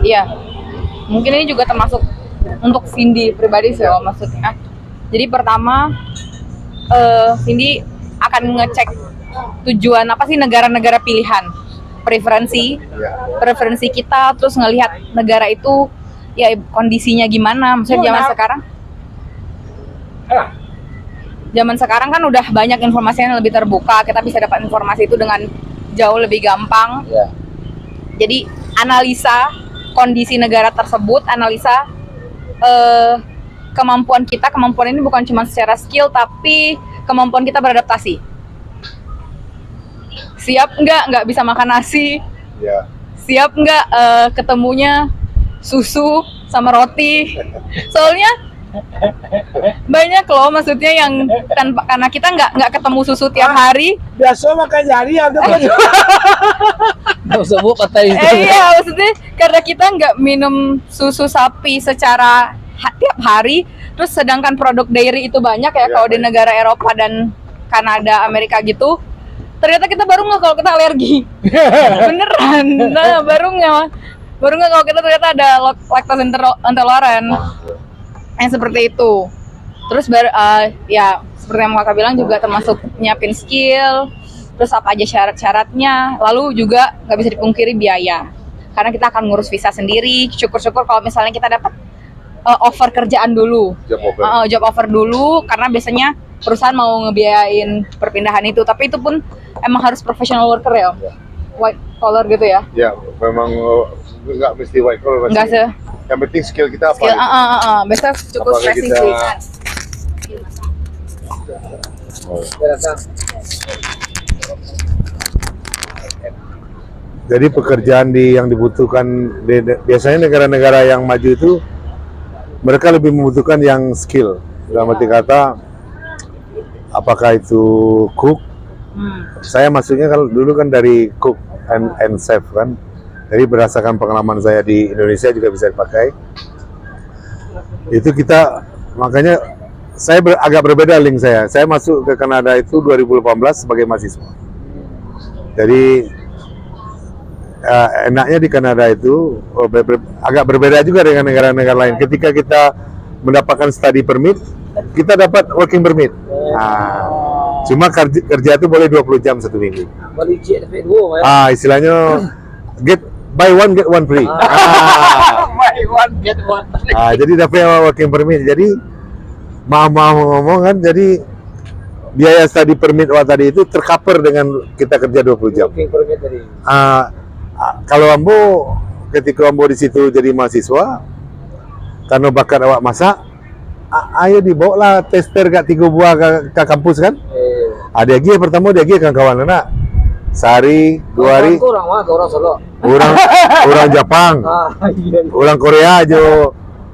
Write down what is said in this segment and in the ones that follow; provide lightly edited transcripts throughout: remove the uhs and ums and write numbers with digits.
Iya, mungkin ini juga termasuk untuk Vindi pribadi sih, maksudnya. Jadi pertama, Vindi akan ngecek tujuan apa sih negara-negara pilihan, preferensi kita, terus ngelihat negara itu ya kondisinya gimana. Maksudnya zaman sekarang kan udah banyak informasi yang lebih terbuka, kita bisa dapat informasi itu dengan jauh lebih gampang. Jadi analisa kondisi negara tersebut, analisa kemampuan ini bukan cuma secara skill, tapi kemampuan kita beradaptasi. Siap nggak bisa makan nasi? Siap nggak ketemunya susu sama roti? Soalnya banyak loh, maksudnya yang kan karena kita nggak ketemu susu tiap hari. Biasa makan jari atau nggak sebut kata itu. Iya, maksudnya karena kita nggak minum susu sapi secara tiap hari, terus sedangkan produk dairy itu banyak ya kalau di negara Eropa dan Kanada, Amerika gitu. Ternyata kita baru nggak kalau kita alergi. Beneran. Nah, baru nggak kalau kita ternyata ada lactose intolerant. Yang seperti itu. Terus ya seperti yang kakak bilang juga termasuk nyiapin skill, terus apa aja syarat-syaratnya, lalu juga nggak bisa dipungkiri biaya, karena kita akan ngurus visa sendiri. Syukur-syukur kalau misalnya kita dapat offer kerjaan dulu, job offer dulu, karena biasanya perusahaan mau ngebiayain perpindahan itu, tapi itu pun emang harus professional worker ya, white collar gitu ya. Ya, memang nggak mesti white collar. Nggak sih. Yang penting skill kita apa? Skill, biasa cukup spesifik. Jadi pekerjaan yang dibutuhkan biasanya negara-negara yang maju itu mereka lebih membutuhkan yang skill. Dalam arti kata, apakah itu cook? Saya masuknya kalau dulu kan dari cook and chef kan. Jadi berdasarkan pengalaman saya di Indonesia juga bisa dipakai. Itu kita, makanya saya agak berbeda link saya. Saya masuk ke Kanada itu 2018 sebagai mahasiswa. Jadi enaknya di Kanada itu agak berbeda juga dengan negara-negara lain. Ketika kita mendapatkan study permit, kita dapat working permit. Cuma kerja itu boleh 20 jam satu minggu. Istilahnya buy one get one free. Buy one get one free. Jadi dapat working permit. Jadi mau ngomong kan, jadi biaya study permit tadi itu tercover dengan kita kerja 20 jam. Working permit tadi. Kalau Ambo, ketika Ambo di situ jadi mahasiswa, karena bakat awak masak, ayo dibawa lah tester kat 3 buah ke kampus kan. Dia lagi pertama dia lagi kawan-kawan anak. Sehari, 2 hari. Orang Solo. Orang Jepang. Orang Korea aja.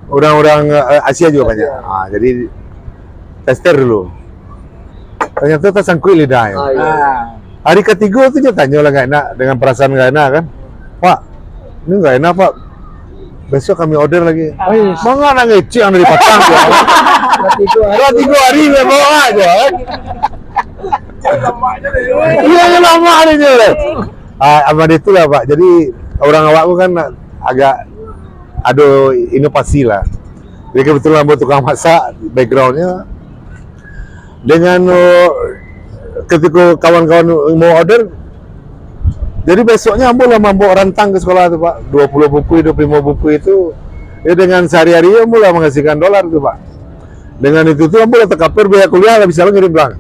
Orang Asia juga banyak. Jadi tester dulu. Ternyata tersangkut lidah. Hari ketiga tuh dia tanya lah nggak enak, dengan perasaan nggak enak kan. Pak, ini nggak enak Pak. Besok kami order lagi. Mana ngecek yang dari Patang ya? 3 hari bawa aja. Iya lama aja. Aman itulah Pak. Jadi orang awakku kan agak ada inovasi lah. Jadi kebetulan buat tukang masak, backgroundnya dengan ketika kawan-kawan mau order, jadi besoknya ambo lah mampu rantang ke sekolah tuh Pak, 20 buku, 25 buku itu, ya dengan sehari-hari ambo lah menghasilkan dolar tuh Pak. Dengan itu tuh ambo lah tercover biaya kuliah lah bisa lo ngirim pulang.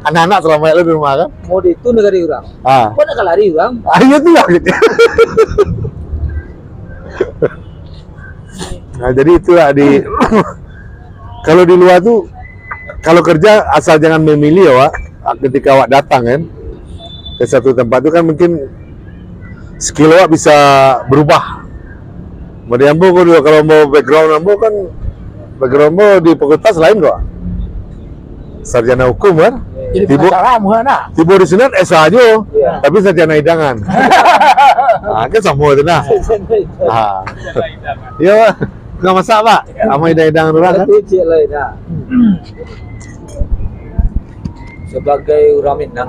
Anak-anak selama itu di rumah kan. Mau itu negara orang. Kok nak lari orang? Iya tuh lah gitu. Nah jadi itulah kalau di luar tuh, kalau kerja asal jangan memilih ya Wak, ketika Wak datang kan ke satu tempat itu kan mungkin skill Wak bisa berubah. Mau Ambo kalau mau background Ambo kan, background Ambo di fakultas lain kok. Sarjana hukum kan. Jadi pengacara mana? Tiba di sini S aja, tapi sarjana hidangan. Kan sama itu nah. Iya Pak, nggak masak Pak, sama hidangan orang kan. Sebagai orang Minang,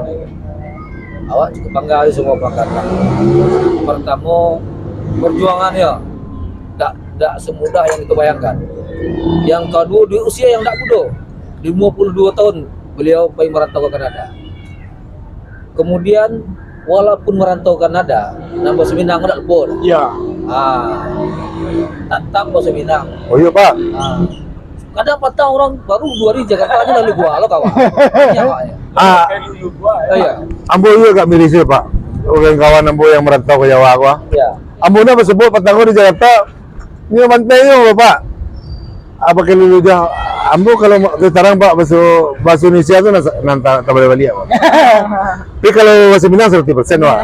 awak cukup bangga semua pangkatan. Pertama, perjuangan ya tidak semudah yang kita bayangkan. Yang kedua di usia yang tidak muda, di 52 tahun beliau pergi merantau ke Kanada. Kemudian walaupun merantau ke Kanada, nambah Seminang tidak lebur. Ya. Tetap bahasa Minang. Oh iya Pak. Kadang patah orang baru 2 hari Jakarta aja lalu gua lo kawan. Iya Pak. Iya. Ambo juga gak milih sih Pak. Orang kawan ambo yang merantau ke Jawa gua. Iya. Ambo na sebut patang di Jakarta. Ini mantai yo Bapak. Apa kalau dia ambo kalau sekarang Pak bahasa Indonesia tu nanti tak boleh balik Pak. Tapi kalau bahasa Minang 100% Pak.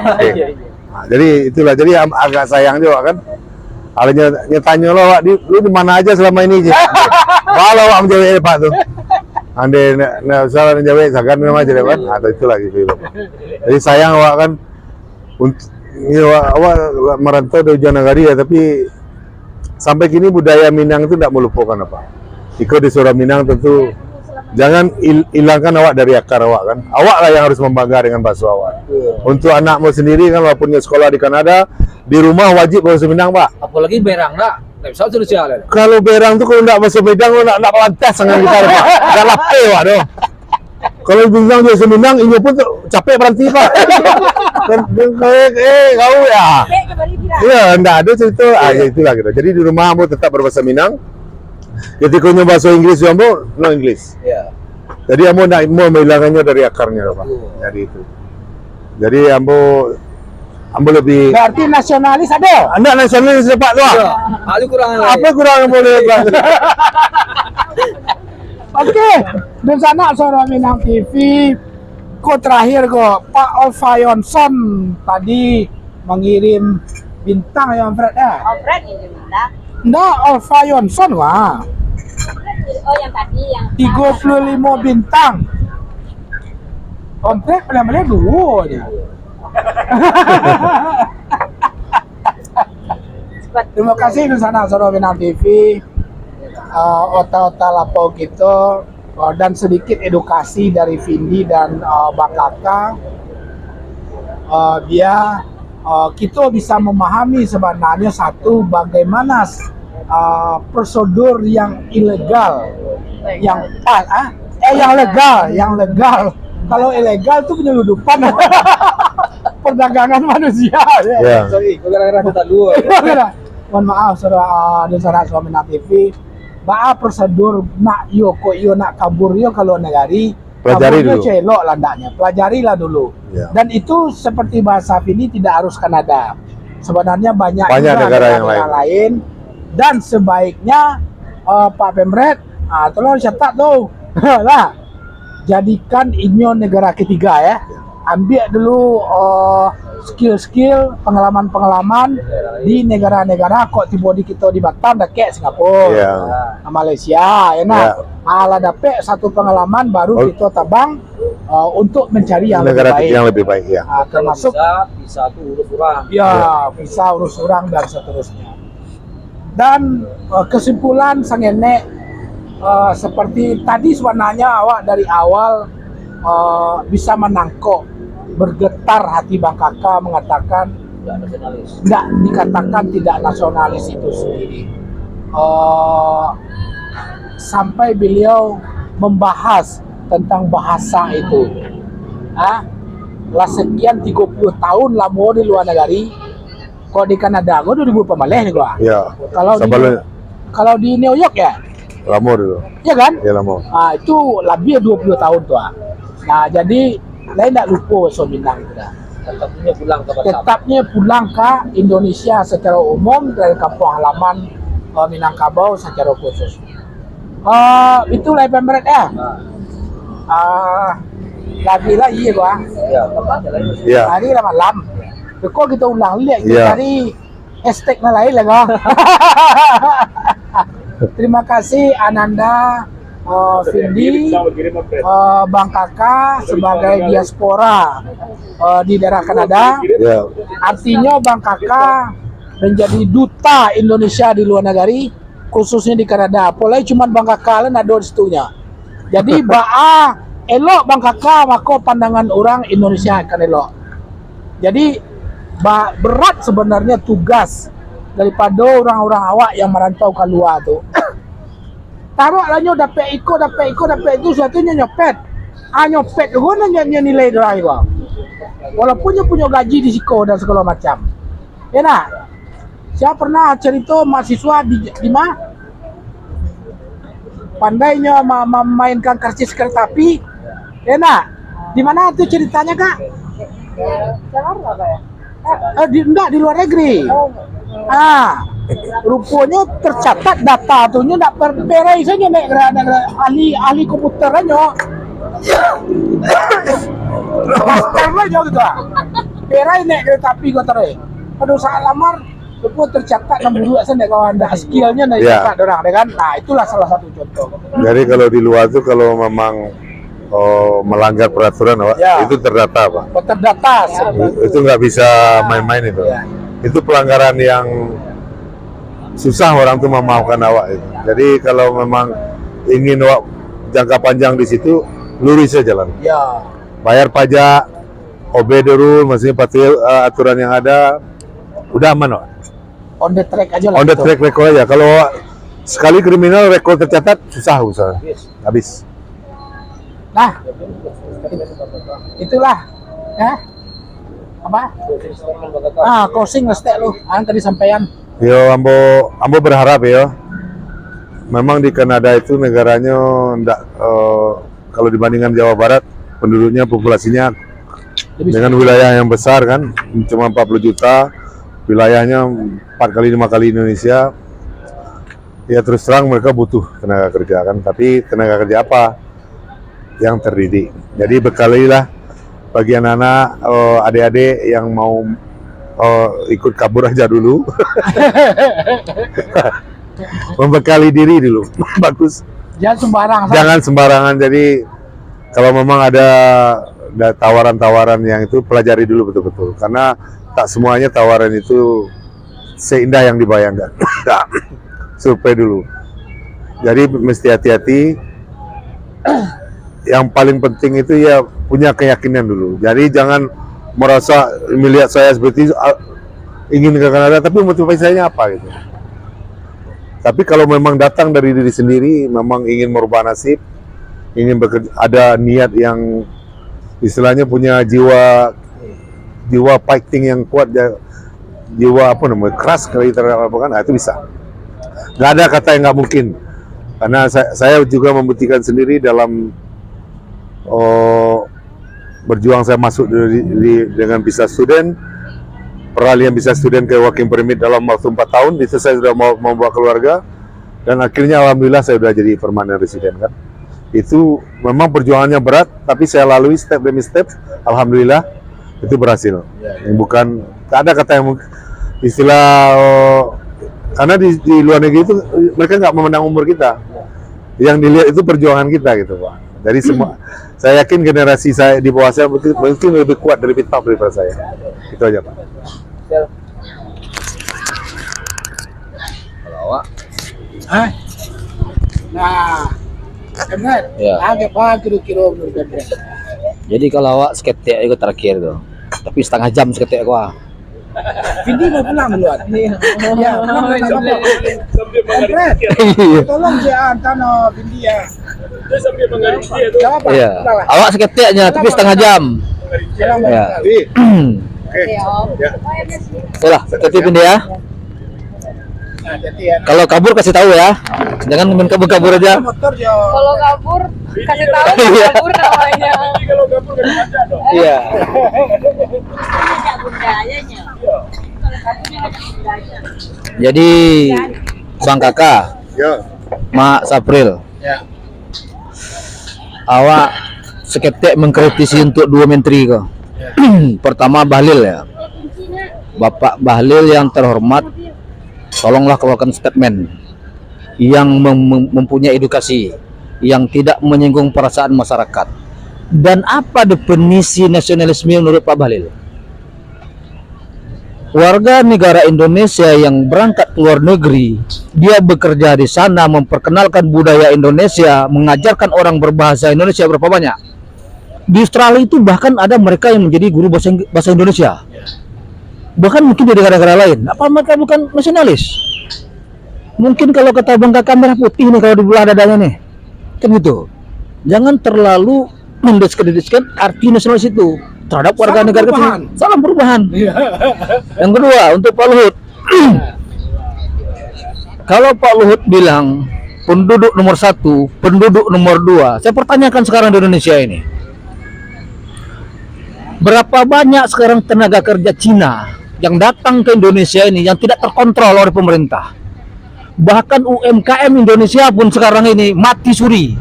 Jadi itulah, jadi agak sayang juga kan. Alanya tanya lo Pak, lu di mana aja selama ini? Kalau Pak menjawab Pak tuh. Ande nak salah menjawab sakan nama aja kan. Atau itulah gitu Pak. Jadi sayang Pak kan. Awak merantau dari Janagari ya, tapi sampai kini budaya Minang itu tidak melupakan apa. Ikut di Surah Minang tentu jangan hilangkan awak dari akar awak kan. Awak lah yang harus membangga dengan bahasa awak. Untuk anakmu sendiri kan walaupun dia sekolah di Kanada, di rumah wajib bahasa Minang Pak. Apalagi berang nak. Tak bisa tulis jalan. Kalau berang tuh kalau nak bahasa Minang nak lantas dengan kita Pak. Dah lapar Pak doh. Kalau bilang bahasa Minang, ini pun capek berhenti Pak. Kau ya. Iya, enggak ada cerita. Ya itulah gitu. Jadi di rumah ambo tetap berbahasa Minang. Ketika nyoba bahasa Inggris ambo no English. Iya. Jadi ambo nak mau menghilangkannya dari akarnya Pak. Jadi itu. Jadi ambo lebih. Berarti nasionalis ada? Anda nasionalis Pak tuh. Iya. Aku kurang. Apa kurang ambo lihat Pak? Oke, dan sana Suara Minang TV. Kok terakhir kok Pak Olfayonson tadi mengirim bintang ya Fred ya? Fred ini bintang. Nggak, Olfayonson wah. Oh yang tadi yang 35 bintang. Om Fred benar-benar dulu aja. Terima kasih di sana Suara Minang TV. Ota-ota lapau gitu. Dan sedikit edukasi dari Vindi dan Bang Kakak, kita bisa memahami sebenarnya satu bagaimana prosedur yang ilegal, yang legal. Kalau ilegal itu penyeludupan, perdagangan manusia. Ya. Sorry, gara-gara kita dulu. Mohon maaf saudara di sana Suara Minang TV. Ba prosedur nak nak kabur yo kalau negari pelajari dulu. Celok landaknya, pelajarilah dulu. Ya. Dan itu seperti bahasa ini tidak harus Kanada. Sebenarnya banyak negara yang lain. Dan sebaiknya Pak Pemret, tolong cetak tuh, lah jadikan ini negara ketiga ya. Ambil dulu skill-skill, pengalaman-pengalaman di negara-negara kok tiba di kita di Batam dah kayak Singapura, Malaysia, ya nak. Ala dapat satu pengalaman baru kita tabang untuk mencari yang negara lebih baik. Yang lebih baik ya. Termasuk bisa tuh urus orang. Ya, bisa urus orang dan seterusnya. Dan kesimpulan sang nenek seperti tadi sebenarnya awak dari awal bisa menangkap bergetar hati Bang Kakak mengatakan Tidak nasionalis. tidak dikatakan tidak nasionalis itu sendiri. Sampai beliau membahas tentang bahasa itu. Lah sekian 30 tahun lama di luar negeri. Kok di Kanada, gua 2000 pemalih nih gua. Ya. Kalau di New York ya? Lama dulu. Iya kan? Ya lama. Itu lebih 20 tahun tuh. Nah, jadi lain tak lupa bahasa Minang itu dah. Tetapnya pulang ke Indonesia secara umum dari kampung halaman Minangkabau secara khusus. Itu lah Pemret ya. Lagi gua. Ya. Hari lah malam. Kok kita ulang lihat Ya. cari hashtag lain lah gua. Terima kasih Ananda, Vindi, Bang Kakak sebagai diaspora di daerah Kanada. Ya. Artinya Bang Kakak menjadi duta Indonesia di luar negeri, khususnya di Kanada. Apalagi cuma Bang Kakak lah ada di situnya. Jadi elok Bang Kakak maka pandangan orang Indonesia akan elok. Jadi berat sebenarnya tugas daripada orang-orang awak yang merantau keluar tuh. Taruh lah nyo dapat itu suatunya nyopet. Nyopet itu nanya nilai dorang itu. Walaupun dia punya gaji di siko dan segala macam. Ya nak. Saya pernah cerita mahasiswa di mana pandainya memainkan karcis kereta api. Ya nak. Di mana tuh ceritanya kak? Jakarta apa ya? Enggak di luar negeri. Rupanya tercatat data tuh nya enggak berberai saja nek ahli komputer aja. Karena jauh gitu. Berai nek kereta api kau terai. Pada saat lamar rupanya tercatat 62 sen nek kawan ada skillnya dari tempat orang kan. Nah, itulah salah satu contoh. Jadi kalau di luar tuh kalau memang melanggar peraturan itu terdata Pak. Terdata. Itu nggak bisa main-main itu. Itu pelanggaran yang susah orang tuh memaafkan awak itu. Jadi kalau memang ingin awak jangka panjang di situ, lurus saja jalan. Ya. Bayar pajak, obey the rule, maksudnya patuhi aturan yang ada, udah aman Wak. On the track aja lah. On the gitu. track record aja. Kalau sekali kriminal rekor tercatat, susah usaha. Habis. Nah, itulah. Ya. Apa? Closing lah stek lu. Tadi sampaian. Yo, ambo berharap ya. Memang di Kanada itu negaranya ndak kalau dibandingkan Jawa Barat, penduduknya populasinya dengan wilayah yang besar kan, cuma 40 juta, wilayahnya 4 kali 5 kali Indonesia. Ya terus terang mereka butuh tenaga kerja kan, tapi tenaga kerja apa? Yang terdidik. Jadi bekalilah bagi anak-anak, adik-adik yang mau ikut kabur aja dulu. Membekali diri dulu. Bagus. Jangan sembarang. Jangan sembarangan. Jadi kalau memang ada tawaran-tawaran yang itu, pelajari dulu betul-betul. Karena tak semuanya tawaran itu seindah yang dibayangkan. Survei dulu. Jadi mesti hati-hati. Yang paling penting itu ya punya keyakinan dulu. Jadi jangan merasa melihat saya seperti itu, ingin ke Kanada, tapi motivasinya apa gitu. Tapi kalau memang datang dari diri sendiri, memang ingin merubah nasib, ingin bekerja, ada niat yang istilahnya punya jiwa fighting yang kuat, jiwa apa namanya, keras kali terhadap apa kan, itu bisa. Nggak ada kata yang nggak mungkin. Karena saya juga membuktikan sendiri dalam berjuang saya masuk dengan visa student, peralihan visa student ke working permit dalam waktu 4 tahun, itu saya sudah mau membawa keluarga, dan akhirnya alhamdulillah saya sudah jadi permanent resident kan. Itu memang perjuangannya berat, tapi saya lalui step demi step, alhamdulillah itu berhasil. Bukan, tak ada kata yang istilah karena di luar negeri itu mereka nggak memandang umur kita, yang dilihat itu perjuangan kita gitu Pak. Dari semua, saya yakin generasi saya di bawah saya mungkin lebih kuat, lebih top daripada saya. Itu aja Pak. Kalau awak, Nah, benar. Ya. Apa kira-kira menurut Anda? jadi kalau awak seketik itu terakhir tuh, tapi setengah jam seketik gua. Vindi mau pulang duluan. Ya, pulang Kampret. Tolong saya antar Vindi ya. Dia sambil mengerti itu. Iya. Awak seketiknya, tapi setengah jam. Ya. Itulah, seketik Pindah ya. Kalau kabur kasih tahu ya. Jangan main kabur-kabur aja. Motor ya. Kalau kabur kasih tahu kabur namanya. Kalau kabur kan ada dong. Iya. Jadi Bang Kakak, Ya. Mak Sapril, Ya. awak seketik mengkritisi untuk 2 menteri kok. Pertama Bahlil ya. Bapak Bahlil yang terhormat, tolonglah keluarkan statement yang mempunyai edukasi, yang tidak menyinggung perasaan masyarakat. Dan apa definisi nasionalisme menurut Pak Bahlil? Warga negara Indonesia yang berangkat ke luar negeri, dia bekerja di sana, memperkenalkan budaya Indonesia, mengajarkan orang berbahasa Indonesia berapa banyak? Di Australia itu bahkan ada mereka yang menjadi guru bahasa Indonesia. Bahkan mungkin di negara-negara lain. Apa mereka bukan nasionalis? Mungkin kalau kata Bang Kakak merah putih nih kalau di belah dadanya nih. Kan gitu. Jangan terlalu mendiskreditkan arti nasionalis itu terhadap warga Salam negara perubahan. kecil. Salam perubahan. Iya. Yang kedua untuk Pak Luhut. Kalau Pak Luhut bilang penduduk nomor 1, penduduk nomor 2, saya pertanyakan sekarang di Indonesia ini. Berapa banyak sekarang tenaga kerja Cina yang datang ke Indonesia ini yang tidak terkontrol oleh pemerintah? Bahkan UMKM Indonesia pun sekarang ini mati suri,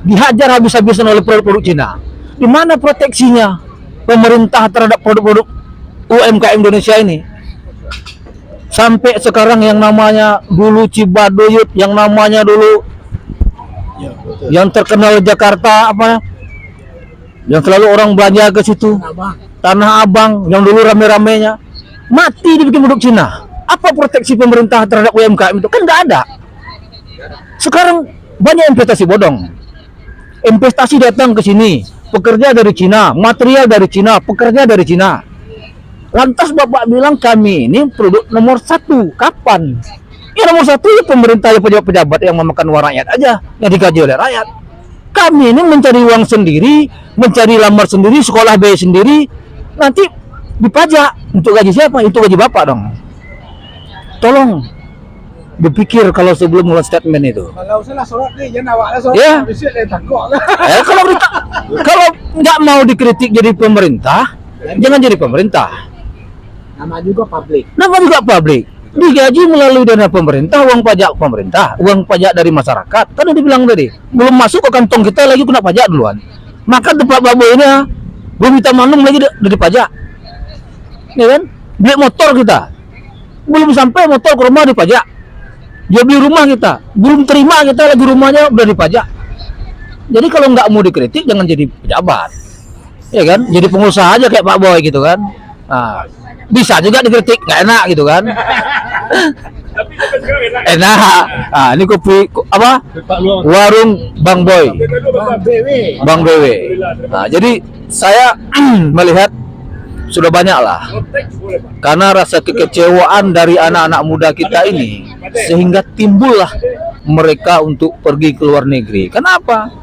dihajar habis-habisan oleh produk-produk Cina. Di mana proteksinya pemerintah terhadap produk-produk UMKM Indonesia ini? Sampai sekarang yang namanya dulu Cibaduyut, yang namanya dulu yang terkenal Jakarta apa? Yang selalu orang belanja ke situ, Tanah Abang, yang dulu rame-ramenya, mati dibikin produk Cina. Apa proteksi pemerintah terhadap UMKM itu? Kan nggak ada. Sekarang banyak investasi bodong. Investasi datang ke sini, pekerja dari Cina, material dari Cina, pekerja dari Cina. Lantas Bapak bilang kami ini produk nomor 1. Kapan? Ya nomor 1 ya pemerintah, ya pejabat-pejabat yang memakan uang rakyat aja, yang digaji oleh rakyat. Kami ini mencari uang sendiri, mencari lamar sendiri, sekolah biaya sendiri, nanti dipajak. Untuk gaji siapa? Itu gaji Bapak dong. Tolong berpikir kalau sebelum mulai statement itu. Kalau salah sholat nih, jangan awak lah sholat. Ya. Bisa dia takut. Kalau nggak mau dikritik jadi pemerintah, jangan jadi pemerintah. Nama juga publik. Nama juga publik. Digaji melalui dana pemerintah, uang pajak pemerintah, uang pajak dari masyarakat. Kan udah dibilang tadi, belum masuk ke kantong kita lagi kena pajak duluan. Maka tempat babu ini belum kita manung lagi udah dipajak. Ya kan? Beli motor kita, belum sampai motor ke rumah dipajak. Dia beli rumah kita, belum terima kita lagi rumahnya udah dipajak. Jadi kalau nggak mau dikritik jangan jadi pejabat. Ya kan? Jadi pengusaha aja kayak Pak Boy gitu kan. Nah, bisa juga dikritik, nggak enak gitu kan. Enak. Ah, ini kopi apa? Warung Bang Boy. Bang BW. Nah, jadi saya melihat sudah banyak lah. Karena rasa kekecewaan dari anak-anak muda kita ini sehingga timbullah mereka untuk pergi ke luar negeri. Kenapa?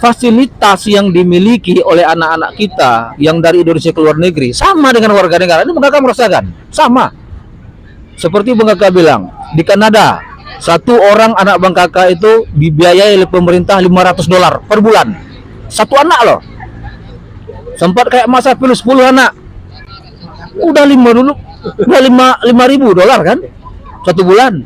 Fasilitas yang dimiliki oleh anak-anak kita yang dari Indonesia ke luar negeri sama dengan warga negara. Ini Bang Kakak merasakan sama. Seperti Bang Kakak bilang, di Kanada satu orang anak Bang Kakak itu dibiayai oleh pemerintah $500 per bulan. Satu anak loh. Sempat kayak masa pilih 10 anak. Udah 5 dulu. Udah $5.000 kan? Satu bulan.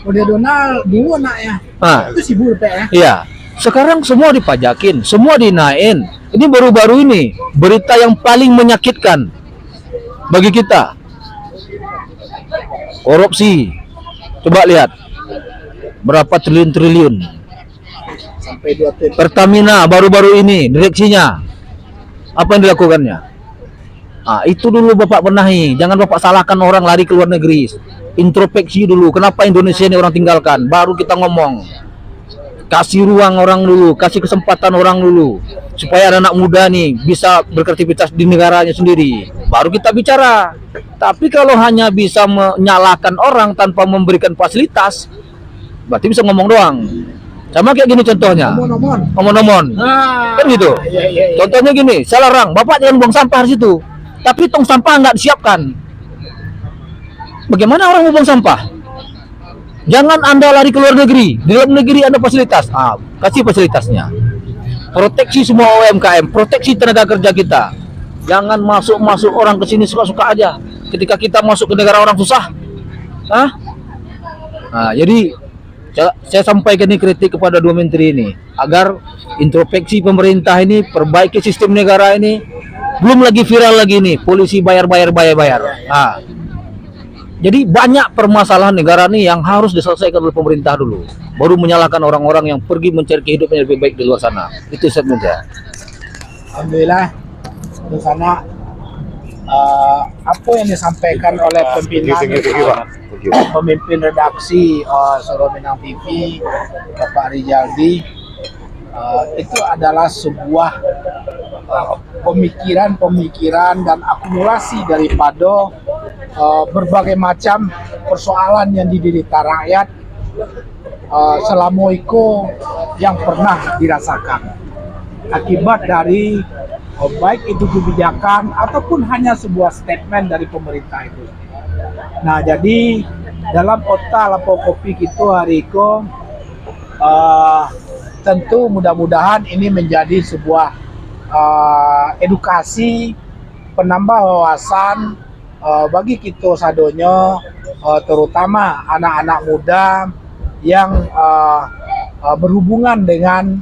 Oh dia Donald dulu anaknya. Nah, Itu sibuk ya. iya. Sekarang semua dipajakin, semua dinaikin. Ini baru-baru ini berita yang paling menyakitkan bagi kita. Korupsi. Coba lihat. Berapa triliun-triliun. Sampai 2 triliun. Pertamina baru-baru ini direksinya. Apa yang dilakukannya? Ah, itu dulu Bapak benahi. Jangan Bapak salahkan orang lari ke luar negeri. Introspeksi dulu. Kenapa Indonesia ini orang tinggalkan? Baru kita ngomong. Kasih ruang orang dulu, kasih kesempatan orang dulu, supaya anak muda nih bisa berkreativitas di negaranya sendiri. Baru kita bicara. Tapi kalau hanya bisa menyalahkan orang tanpa memberikan fasilitas, berarti bisa ngomong doang. Sama kayak gini contohnya. Ngomong-ngomong. Kan gitu. Iya. Contohnya gini, saya larang, Bapak jangan buang sampah di situ. Tapi tong sampah nggak disiapkan. Bagaimana orang mau buang sampah? Jangan Anda lari ke luar negeri. Di dalam negeri Anda fasilitas. Ah, kasih fasilitasnya. Proteksi semua UMKM, proteksi tenaga kerja kita. Jangan masuk orang ke sini suka-suka aja. Ketika kita masuk ke negara orang susah. Hah? Nah, jadi saya sampaikan ini kritik kepada dua menteri ini agar introspeksi pemerintah ini, perbaiki sistem negara ini. Belum lagi viral lagi nih, polisi bayar. Nah, jadi banyak permasalahan negara nih yang harus diselesaikan oleh pemerintah dulu. Baru menyalahkan orang-orang yang pergi mencari kehidupan yang lebih baik di luar sana. Itu statement saya. Alhamdulillah di sana apa yang disampaikan oleh pemimpin redaksi Suara Minang TV, Bapak Rijaldi, itu adalah sebuah pemikiran dan akumulasi daripada berbagai macam persoalan yang diderita rakyat selama itu yang pernah dirasakan akibat dari baik itu kebijakan ataupun hanya sebuah statement dari pemerintah itu. Nah, jadi dalam kota Lapo Kopi itu hari itu tentu mudah-mudahan ini menjadi sebuah edukasi, penambah wawasan bagi kita sadonya, terutama anak-anak muda yang berhubungan dengan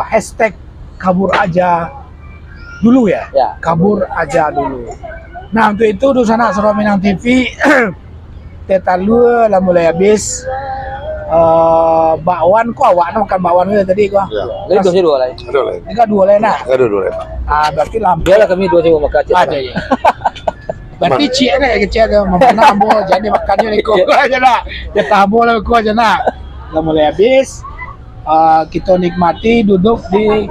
hashtag kabur aja dulu ya, kabur aja dulu. Nah, untuk itu Dusana Soro Minang TV tetalu lah mulai habis. Bakwan kok awak makan bakwan itu tadi kok. Jadi dua lain. Ada lain. Ini kan dua lain nah. Ada dua lain. Berarti lampu. Biarlah kami dua sewa makan. Ada ya. Berarti cik ni kecil tu mana ambo jadi makannya ni kok aja nak. Dia tahu lah kok aja nak. Dah mulai habis. Kita nikmati duduk di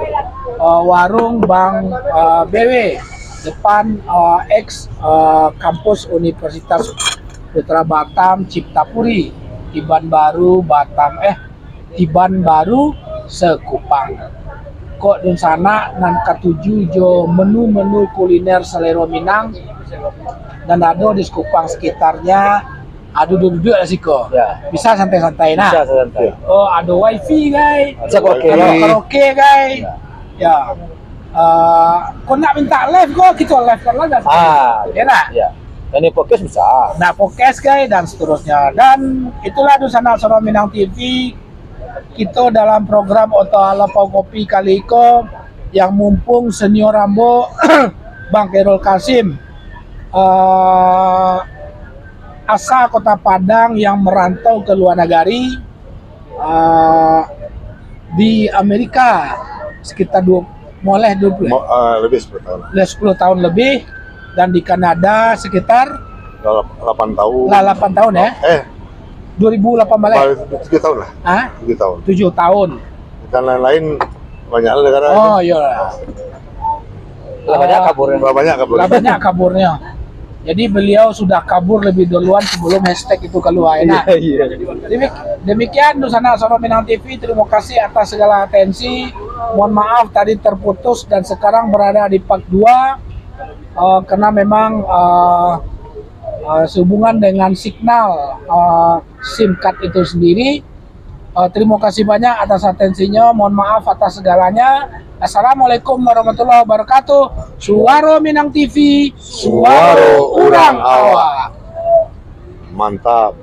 warung Bang BW depan ex kampus Universitas Putra Batam Ciptapuri, Tiban Baru Batam Tiban Baru Sekupang. Kok di sana nan ketujuh jo menu-menu kuliner selera Minang dan ada di Sekupang sekitarnya ada duduk lah siko. Ya. Bisa santai-santai nah. Bisa santai. Oh, ada wifi guys. Bisa karaoke. Ada karaoke guys. Ya. Kau nak minta live kok kita live kan lah. Ya nak. Ya. Ini podcast bisa. Nah, podcast guys dan seterusnya. Dan itulah Dusana Soro Minang TV. Kita dalam program Oto Lapo Kopi kali ini yang mumpung senior Rambo Bang Khairul Kasim asal Kota Padang yang merantau ke luar negeri di Amerika sekitar Lebih 10 tahun. 10 tahun lebih, dan di Kanada sekitar 8 tahun. 8 tahun ya. 2008 balik. 7 tahun lah. Hah? 7 tahun. 7 tahun. Dan lain-lain banyak negara. Oh iya. Banyak kaburnya. Banyak kabur. Banyak kaburnya. Jadi beliau sudah kabur lebih duluan sebelum hashtag itu keluar. Nah, demikian Dusana Soro Minang TV. Terima kasih atas segala atensi. Mohon maaf tadi terputus dan sekarang berada di part 2 karena memang sehubungan dengan signal SIM card itu sendiri. Terima kasih banyak atas atensinya. Mohon maaf atas segalanya. Assalamualaikum warahmatullahi wabarakatuh. Suara Minang TV, suara orang awak. Mantap.